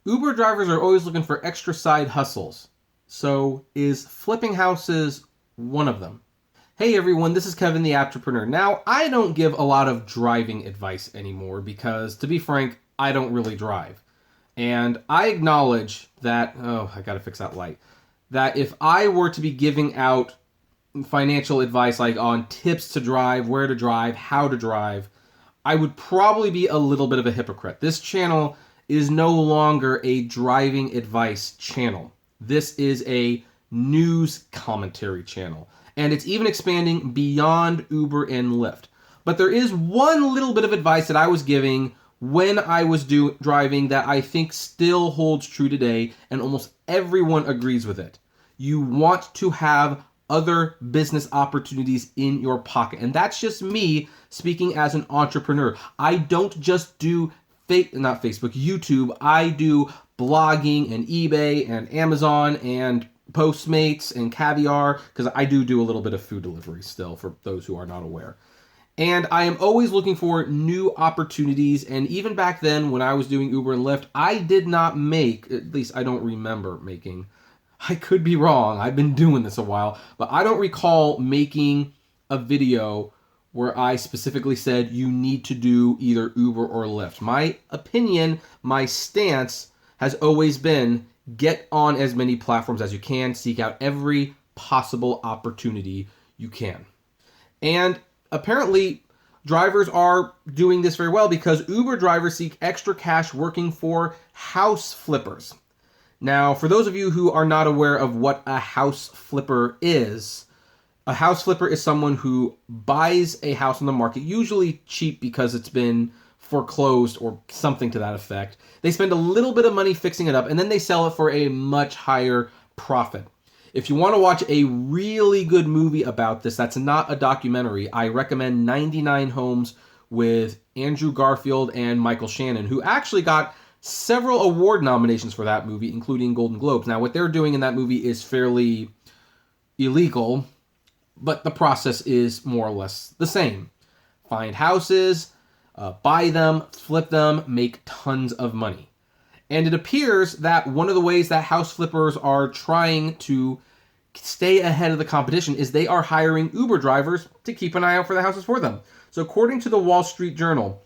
Uber drivers are always looking for extra side hustles. So is flipping houses one of them? Hey everyone, this is Kevin the Apptrepreneur. Now, I don't give a lot of driving advice anymore because, to be frank, I don't really drive. And I acknowledge that, oh, I gotta fix that light, that if I were to be giving out financial advice like on tips to drive, where to drive, how to drive, I would probably be a little bit of a hypocrite. This channel is no longer a driving advice channel. This is a news commentary channel. And it's even expanding beyond Uber and Lyft. But there is one little bit of advice that I was giving when I was driving that I think still holds true today, and almost everyone agrees with it. You want to have other business opportunities in your pocket. And that's just me speaking as an entrepreneur. I don't just do YouTube. I do blogging and eBay and Amazon and Postmates and Caviar, because I do a little bit of food delivery still, for those who are not aware. And I am always looking for new opportunities. And even back then when I was doing Uber and Lyft, I did not make, at least I don't remember making, I could be wrong, I've been doing this a while, but I don't recall making a video where I specifically said you need to do either Uber or Lyft. My opinion, my stance has always been get on as many platforms as you can, seek out every possible opportunity you can. And apparently, drivers are doing this very well because Uber drivers seek extra cash working for house flippers. Now, for those of you who are not aware of what a house flipper is, a house flipper is someone who buys a house on the market, usually cheap because it's been foreclosed or something to that effect. They spend a little bit of money fixing it up, and then they sell it for a much higher profit. If you want to watch a really good movie about this, that's not a documentary, I recommend 99 Homes with Andrew Garfield and Michael Shannon, who actually got several award nominations for that movie, including Golden Globes. Now, what they're doing in that movie is fairly illegal, but the process is more or less the same. Find houses, buy them, flip them, make tons of money. And it appears that one of the ways that house flippers are trying to stay ahead of the competition is they are hiring Uber drivers to keep an eye out for the houses for them. So according to the Wall Street Journal,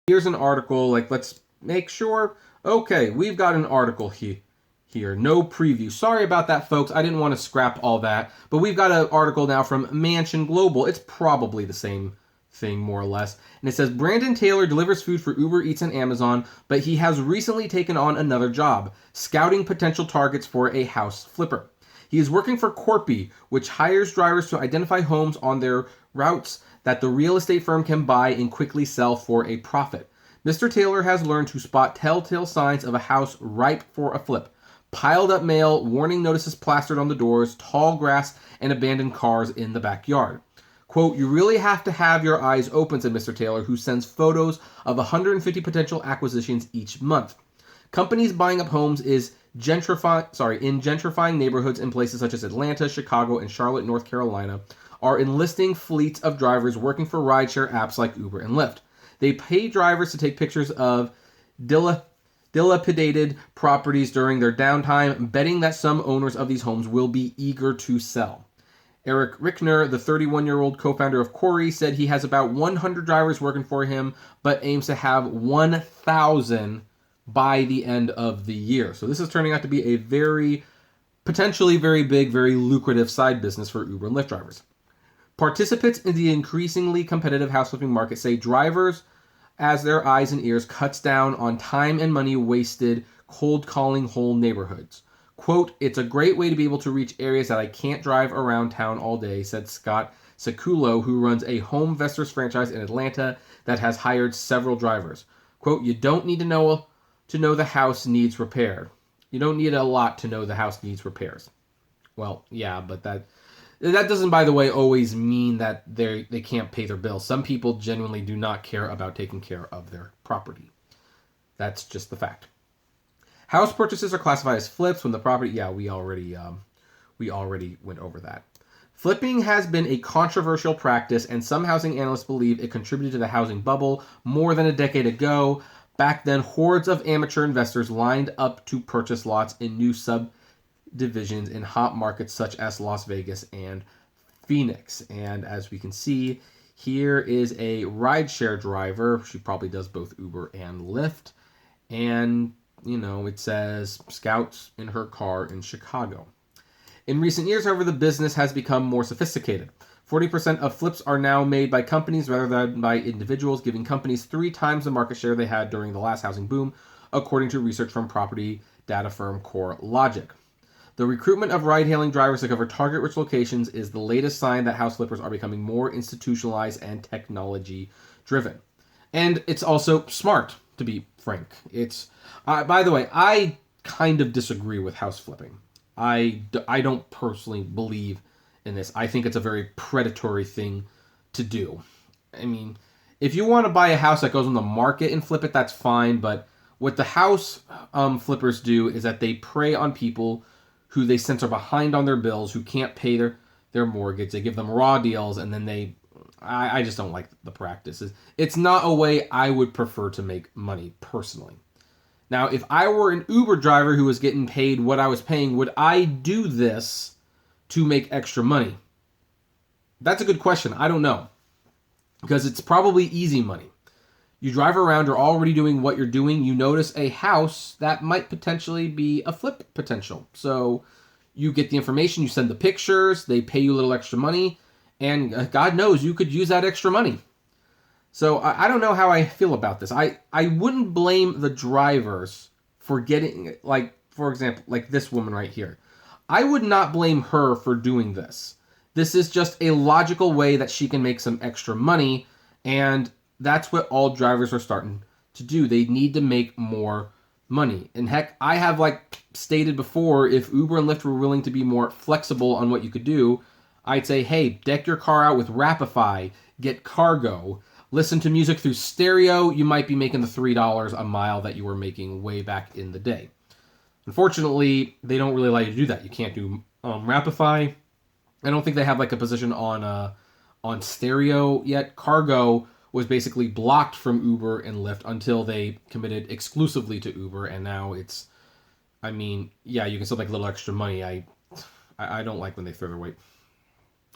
here's an article, like, let's make sure. Okay, we've got an article here. No preview. Sorry about that, folks. I didn't want to scrap all that. But we've got an article now from Mansion Global. It's probably the same thing, more or less. And it says, Brandon Taylor delivers food for Uber Eats and Amazon, but he has recently taken on another job, scouting potential targets for a house flipper. He is working for Corpy, which hires drivers to identify homes on their routes that the real estate firm can buy and quickly sell for a profit. Mr. Taylor has learned to spot telltale signs of a house ripe for a flip. Piled up mail, warning notices plastered on the doors, tall grass, and abandoned cars in the backyard. Quote, you really have to have your eyes open, said Mr. Taylor, who sends photos of 150 potential acquisitions each month. Companies buying up homes in gentrifying neighborhoods in places such as Atlanta, Chicago, and Charlotte, North Carolina, are enlisting fleets of drivers working for rideshare apps like Uber and Lyft. They pay drivers to take pictures of dilapidated properties during their downtime, betting that some owners of these homes will be eager to sell. Eric Rickner, the 31-year-old co-founder of Corey, said he has about 100 drivers working for him, but aims to have 1,000 by the end of the year. So this is turning out to be a potentially very big, very lucrative side business for Uber and Lyft drivers. Participants in the increasingly competitive house flipping market say drivers, as their eyes and ears, cuts down on time and money wasted cold calling whole neighborhoods. Quote, it's a great way to be able to reach areas that I can't drive around town all day, said Scott Seculo, who runs a home investors franchise in Atlanta that has hired several drivers. Quote, you don't need to know the house needs repaired. You don't need a lot to know the house needs repairs. Well, yeah, but that doesn't, by the way, always mean that they can't pay their bills. Some people genuinely do not care about taking care of their property. That's just the fact. House purchases are classified as flips when the property, yeah, we already went over that. Flipping has been a controversial practice, and some housing analysts believe it contributed to the housing bubble more than a decade ago. Back then, hordes of amateur investors lined up to purchase lots in new subdivisions in hot markets such as Las Vegas and Phoenix. And as we can see, here is a rideshare driver. She probably does both Uber and Lyft. And, it says Scouts in her car in Chicago. In recent years, however, the business has become more sophisticated. 40% of flips are now made by companies rather than by individuals, giving companies 3 times the market share they had during the last housing boom, according to research from property data firm CoreLogic. The recruitment of ride-hailing drivers to cover target-rich locations is the latest sign that house flippers are becoming more institutionalized and technology-driven. And it's also smart, to be frank. By the way, I kind of disagree with house flipping. I don't personally believe in this. I think it's a very predatory thing to do. I mean, if you want to buy a house that goes on the market and flip it, that's fine. But what the house flippers do is that they prey on people who they sense are behind on their bills, who can't pay their mortgage. They give them raw deals, and then I just don't like the practices. It's not a way I would prefer to make money personally. Now, if I were an Uber driver who was getting paid what I was paying, would I do this to make extra money? That's a good question. I don't know. Because it's probably easy money. You drive around, you're already doing what you're doing. You notice a house that might potentially be a flip potential. So you get the information, you send the pictures, they pay you a little extra money, and God knows you could use that extra money. So I don't know how I feel about this. I wouldn't blame the drivers for getting, like, for example, like this woman right here. I would not blame her for doing this. This is just a logical way that she can make some extra money, and that's what all drivers are starting to do. They need to make more money. And heck, I have stated before, if Uber and Lyft were willing to be more flexible on what you could do, I'd say, hey, deck your car out with Rapify, get cargo, listen to music through stereo, you might be making the $3 a mile that you were making way back in the day. Unfortunately, they don't really allow you to do that. You can't do Rapify. I don't think they have a position on stereo yet. Cargo was basically blocked from Uber and Lyft until they committed exclusively to Uber, and now it's, yeah, you can still make a little extra money. I don't like when they throw their weight.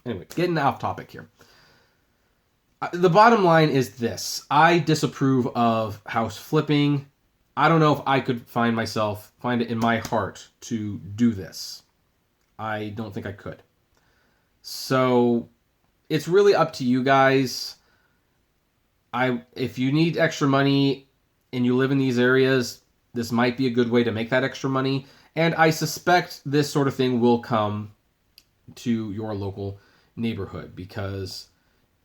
Anyway, getting off topic here. The bottom line is this. I disapprove of house flipping. I don't know if I could find it in my heart to do this. I don't think I could. So it's really up to you guys. If you need extra money and you live in these areas, this might be a good way to make that extra money. And I suspect this sort of thing will come to your local neighborhood because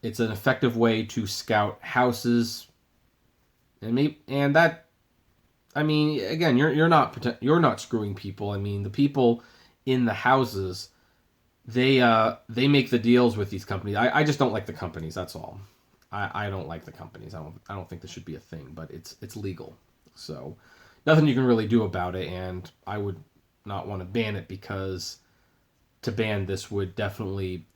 it's an effective way to scout houses. And that, again, you're not screwing people. The people in the houses, they make the deals with these companies. I just don't like the companies. That's all. I don't like the companies. I don't think this should be a thing, but it's legal. So nothing you can really do about it, and I would not want to ban it because to ban this would definitely,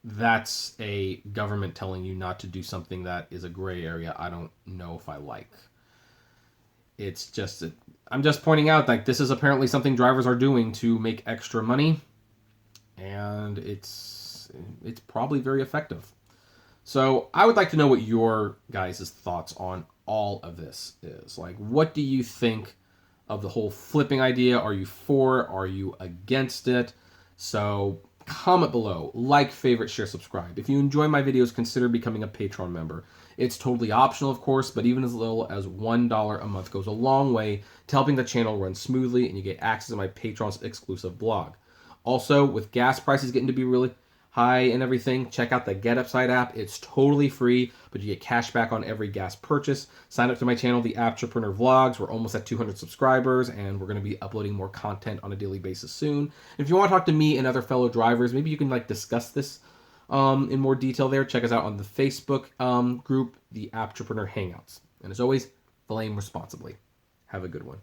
that's a government telling you not to do something that is a gray area I don't know if I like. It's just, I'm just pointing out this is apparently something drivers are doing to make extra money, and it's probably very effective. So I would like to know what your guys' thoughts on all of this is. What do you think of the whole flipping idea? Are you for it? Are you against it? So comment below, like, favorite, share, subscribe. If you enjoy my videos, consider becoming a Patreon member. It's totally optional, of course, but even as little as $1 a month goes a long way to helping the channel run smoothly, and you get access to my Patreon's exclusive blog. Also, with gas prices getting to be really high and everything, check out the GetUpside app. It's totally free, but you get cash back on every gas purchase. Sign up to my channel, the Apptrepreneur Vlogs. We're almost at 200 subscribers, and we're going to be uploading more content on a daily basis soon. If you want to talk to me and other fellow drivers, maybe you can discuss this in more detail there. Check us out on the Facebook group, the Apptrepreneur Hangouts. And as always, flame responsibly. Have a good one.